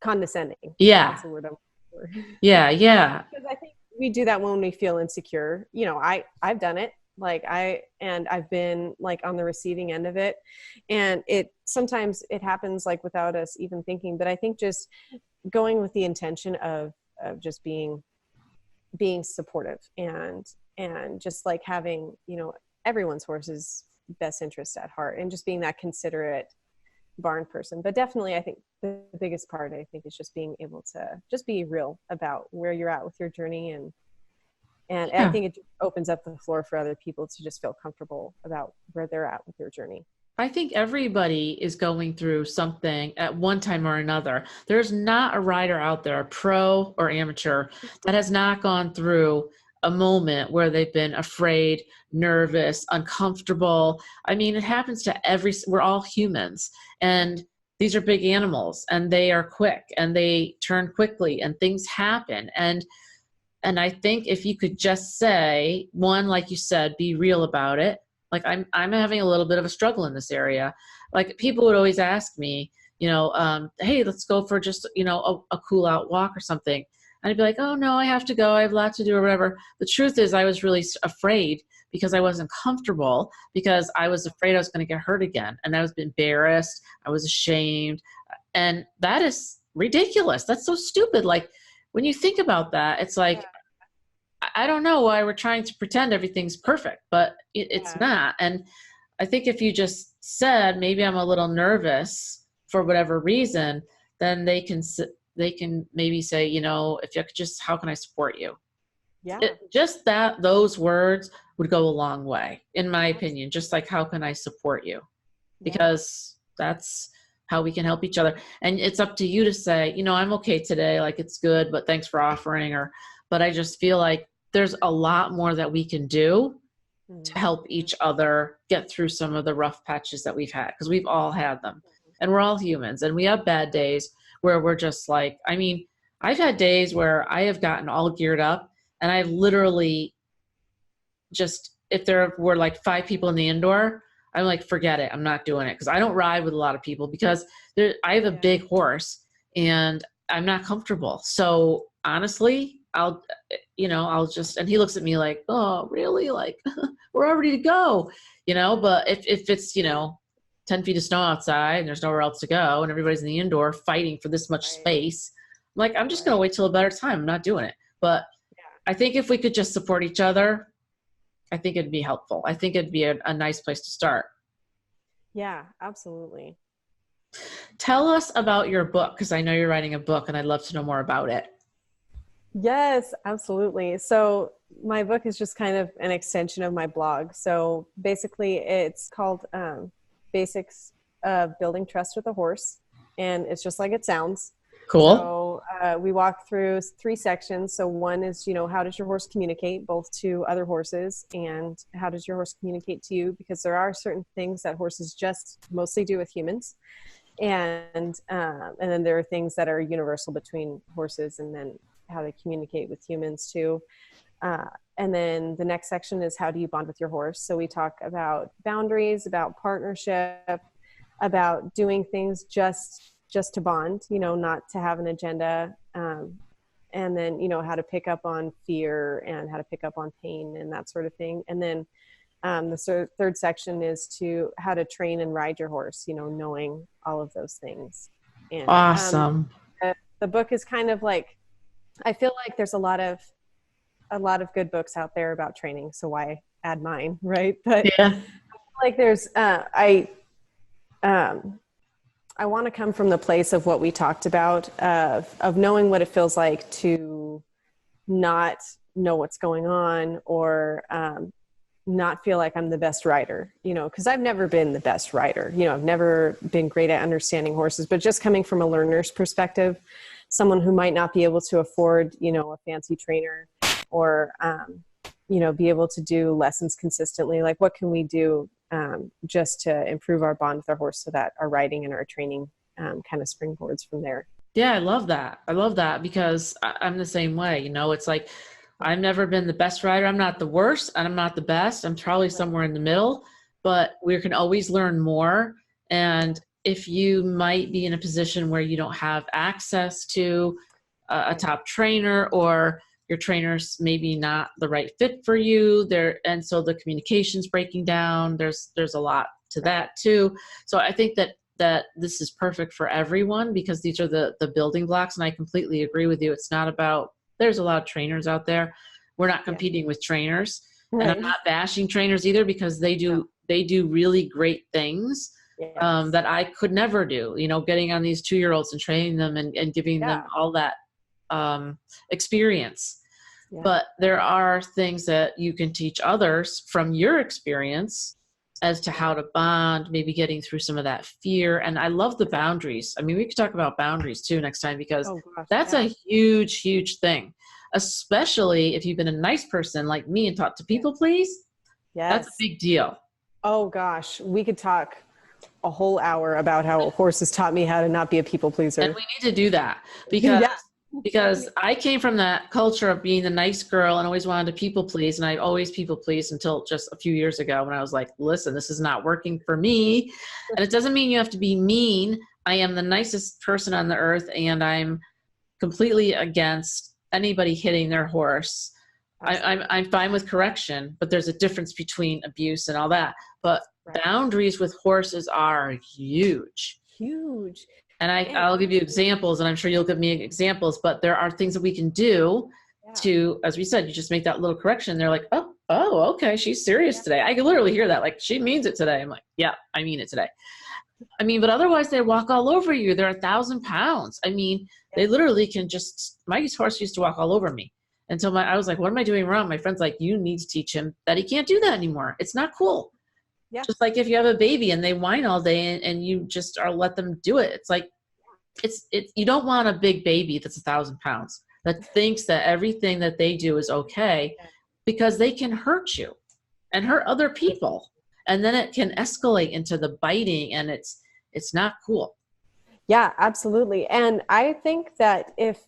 condescending. Yeah. That's the word I'm looking for. Yeah. Because I think we do that when we feel insecure. I've done it. I've been like on the receiving end of it, and sometimes it happens like without us even thinking. But I think just going with the intention of just being supportive, and just like having everyone's horse's best interest at heart, and just being that considerate barn person. But definitely, I think the biggest part, is just being able to just be real about where you're at with your journey, and I think it opens up the floor for other people to just feel comfortable about where they're at with their journey. I think everybody is going through something at one time or another. There's not a rider out there, pro or amateur, that has not gone through a moment where they've been afraid, nervous, uncomfortable. I mean, it happens to we're all humans, and these are big animals, and they are quick, and they turn quickly, and things happen. And I think if you could just say, one, like you said, be real about it. Like I'm having a little bit of a struggle in this area. Like people would always ask me, hey, let's go for just, a cool out walk or something. And I'd be like, oh no, I have to go. I have a lot to do or whatever. The truth is I was really afraid because I wasn't comfortable, because I was afraid I was going to get hurt again. And I was embarrassed. I was ashamed. And that is ridiculous. That's so stupid. Like when you think about that, it's like, I don't know why we're trying to pretend everything's perfect, but it's not. And I think if you just said, maybe I'm a little nervous for whatever reason, then they can maybe say, if you could just, how can I support you? Yeah. Just those words would go a long way, in my opinion. Just like, how can I support you? Because that's how we can help each other. And it's up to you to say, I'm okay today. Like it's good, but thanks for offering. But I just feel like there's a lot more that we can do to help each other get through some of the rough patches that we've had, because we've all had them, and we're all humans, and we have bad days where we're just like, I mean, I've had days where I have gotten all geared up, and I've literally just, if there were like 5 people in the indoor, I'm like, forget it. I'm not doing it. Cause I don't ride with a lot of people because I have a big horse and I'm not comfortable. So honestly, I'll just, and he looks at me like, oh, really? Like we're all ready to go, but if it's, 10 feet of snow outside and there's nowhere else to go and everybody's in the indoor fighting for this much space, I'm like, I'm just going to wait till a better time. I'm not doing it. But I think if we could just support each other, I think it'd be helpful. I think it'd be a nice place to start. Yeah, absolutely. Tell us about your book, because I know you're writing a book and I'd love to know more about it. Yes, absolutely. So my book is just kind of an extension of my blog. So basically it's called Basics of Building Trust with a Horse. And it's just like it sounds. Cool. So we walk through 3 sections. So one is, how does your horse communicate both to other horses, and how does your horse communicate to you? Because there are certain things that horses just mostly do with humans. And then there are things that are universal between horses, and then how they communicate with humans too. And then the next section is, how do you bond with your horse? So we talk about boundaries, about partnership, about doing things just to bond, not to have an agenda. And then, how to pick up on fear and how to pick up on pain and that sort of thing. And then the third section is to how to train and ride your horse, knowing all of those things. And, awesome. The book is kind of like, I feel like there's a lot of good books out there about training. So why add mine? Right. But yeah. I feel like there's, I want to come from the place of what we talked about, of knowing what it feels like to not know what's going on, or not feel like I'm the best rider, because I've never been the best rider. I've never been great at understanding horses, but just coming from a learner's perspective, someone who might not be able to afford, a fancy trainer, or, be able to do lessons consistently. Like, what can we do just to improve our bond with our horse so that our riding and our training kind of springboards from there. Yeah, I love that because I'm the same way. It's like, I've never been the best rider. I'm not the worst and I'm not the best. I'm probably somewhere in the middle, but we can always learn more. And if you might be in a position where you don't have access to a top trainer, or your trainer's maybe not the right fit for you there, and so the communication's breaking down, there's a lot to that too. So I think that this is perfect for everyone, because these are the building blocks. And I completely agree with you. It's not about, there's a lot of trainers out there. We're not competing with trainers. Right. And I'm not bashing trainers either, because they do really great things. Yes. That I could never do, getting on these 2-year-olds and training them and giving them all that experience. Yeah. But there are things that you can teach others from your experience as to how to bond, maybe getting through some of that fear. And I love the boundaries. I mean, we could talk about boundaries too next time, because that's a huge, huge thing, especially if you've been a nice person like me and taught to people please. Yes. That's a big deal. Oh gosh, we could talk a whole hour about how horses taught me how to not be a people pleaser. And we need to do that because I came from that culture of being the nice girl and always wanted to people please. And I always people pleased until just a few years ago when I was like, listen, this is not working for me. And it doesn't mean you have to be mean. I am the nicest person on the earth, and I'm completely against anybody hitting their horse. I'm fine with correction, but there's a difference between abuse and all that. But boundaries with horses are huge. Huge. And I'll give you examples, and I'm sure you'll give me examples, but there are things that we can do to, as we said, you just make that little correction. They're like, oh, okay, she's serious today. I can literally hear that. Like, she means it today. I'm like, yeah, I mean it today. I mean, but otherwise they walk all over you. They're 1,000 pounds. I mean, they literally can just, my horse used to walk all over me until I was like, what am I doing wrong? My friend's like, you need to teach him that he can't do that anymore. It's not cool. Yeah. Just like if you have a baby and they whine all day and you just let them do it. It's like, you don't want a big baby that's 1,000 pounds that thinks that everything that they do is okay, because they can hurt you and hurt other people. And then it can escalate into the biting, and it's not cool. Yeah, absolutely. And I think that if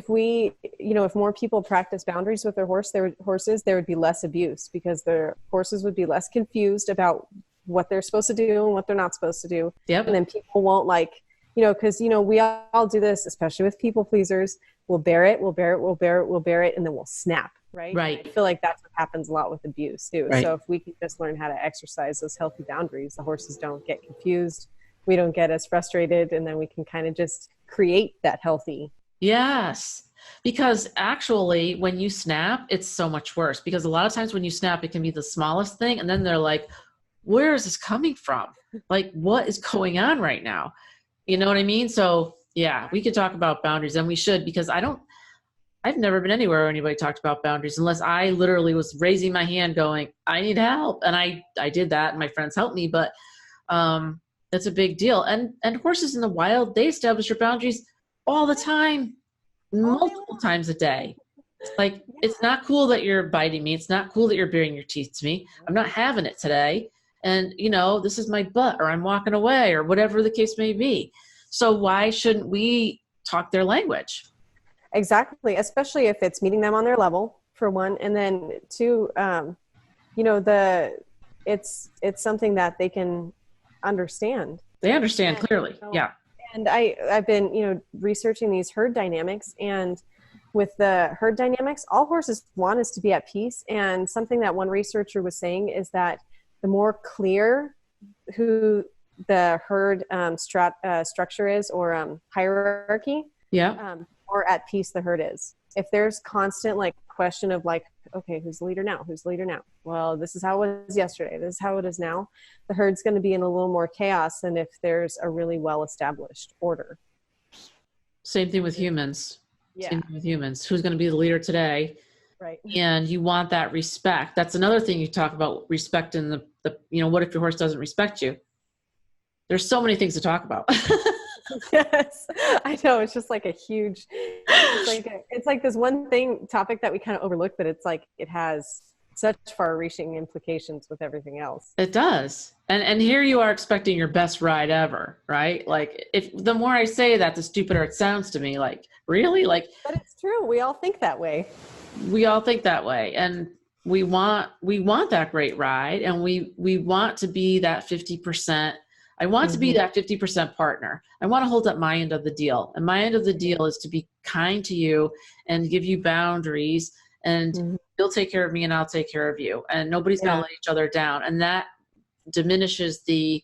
more people practice boundaries with their horses, there would be less abuse, because their horses would be less confused about what they're supposed to do and what they're not supposed to do. Yep. And then people won't because, we all do this, especially with people pleasers. We'll bear it, and then we'll snap, right? Right. I feel like that's what happens a lot with abuse too. Right. So if we can just learn how to exercise those healthy boundaries, the horses don't get confused. We don't get as frustrated, and then we can kind of just create that healthy. Yes. Because actually when you snap, it's so much worse, because a lot of times when you snap, it can be the smallest thing. And then they're like, where is this coming from? Like, what is going on right now? You know what I mean? So yeah, we could talk about boundaries, and we should, because I've never been anywhere where anybody talked about boundaries unless I literally was raising my hand going, I need help. And I did that, and my friends helped me, but that's a big deal. And horses in the wild, they establish your boundaries all the time, multiple times a day. Like, it's not cool that you're biting me. It's not cool that you're baring your teeth to me. I'm not having it today. And, this is my butt, or I'm walking away, or whatever the case may be. So why shouldn't we talk their language? Exactly. Especially if it's meeting them on their level, for one. And then two, it's something that they can understand. They understand clearly. Yeah. And I've been, researching these herd dynamics, and with the herd dynamics, all horses want is to be at peace. And something that one researcher was saying is that the more clear who the herd structure is, or hierarchy, more at peace the herd is. If there's constant question of okay, who's the leader now? Who's the leader now? Well, this is how it was yesterday. This is how it is now. The herd's going to be in a little more chaos than if there's a really well-established order. Same thing with humans. Yeah. Same thing with humans. Who's going to be the leader today? Right. And you want that respect. That's another thing you talk about, respect in the what if your horse doesn't respect you? There's so many things to talk about. Yes, I know. It's just like a huge, it's like this one topic that we kind of overlook, but it's like, it has such far-reaching implications with everything else. It does. And here you are expecting your best ride ever, right? Like, if the more I say that, the stupider it sounds to me. Like, really? But it's true. We all think that way. We all think that way. And we want that great ride, and we want to be that 50%. I want to be that 50% partner. I want to hold up my end of the deal. And my end of the deal is to be kind to you and give you boundaries, and you'll take care of me and I'll take care of you. And nobody's going to let each other down. And that diminishes the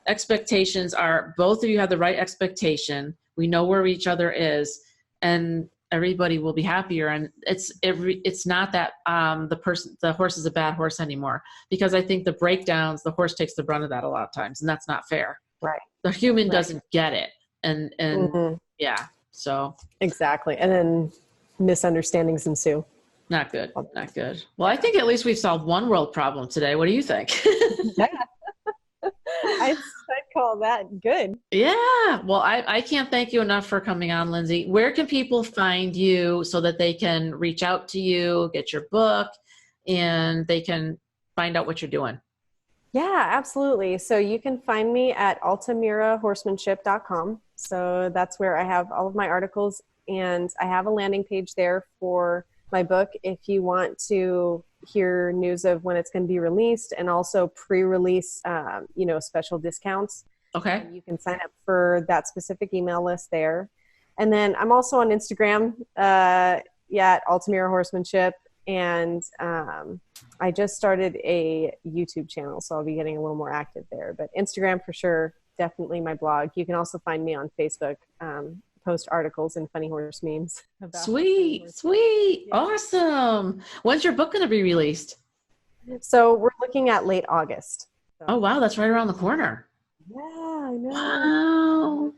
expectations. Both of you have the right expectation. We know where each other is, and everybody will be happier. And it's not that the horse is a bad horse anymore, because I think the breakdowns, the horse takes the brunt of that a lot of times, and that's not fair. Right. The human doesn't get it. And yeah, so. Exactly. And then misunderstandings ensue. Not good. Not good. Well, I think at least we've solved one world problem today. What do you think? Yeah. I'd call that good. Yeah. Well, I can't thank you enough for coming on, Lindsay. Where can people find you so that they can reach out to you, get your book, and they can find out what you're doing? Yeah, absolutely. So you can find me at altamirahorsemanship.com. So that's where I have all of my articles, and I have a landing page there for my book if you want to hear news of when it's going to be released, and also pre-release, special discounts. Okay. You can sign up for that specific email list there. And then I'm also on Instagram, at Alta Mira Horsemanship. And I just started a YouTube channel, so I'll be getting a little more active there. But Instagram for sure, definitely my blog. You can also find me on Facebook, post articles and funny horse memes. Sweet. Yeah. Awesome. When's your book going to be released? So we're looking at late August. So. Oh, wow. That's right around the corner. Yeah, I know. Wow.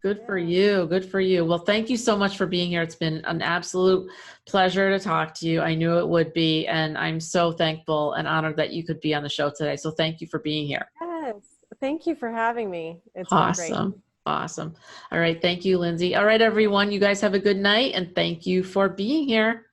Good for you. Good for you. Well, thank you so much for being here. It's been an absolute pleasure to talk to you. I knew it would be, and I'm so thankful and honored that you could be on the show today. So thank you for being here. Yes. Thank you for having me. It's been great. Awesome. All right. Thank you, Lindsay. All right, everyone. You guys have a good night, and thank you for being here.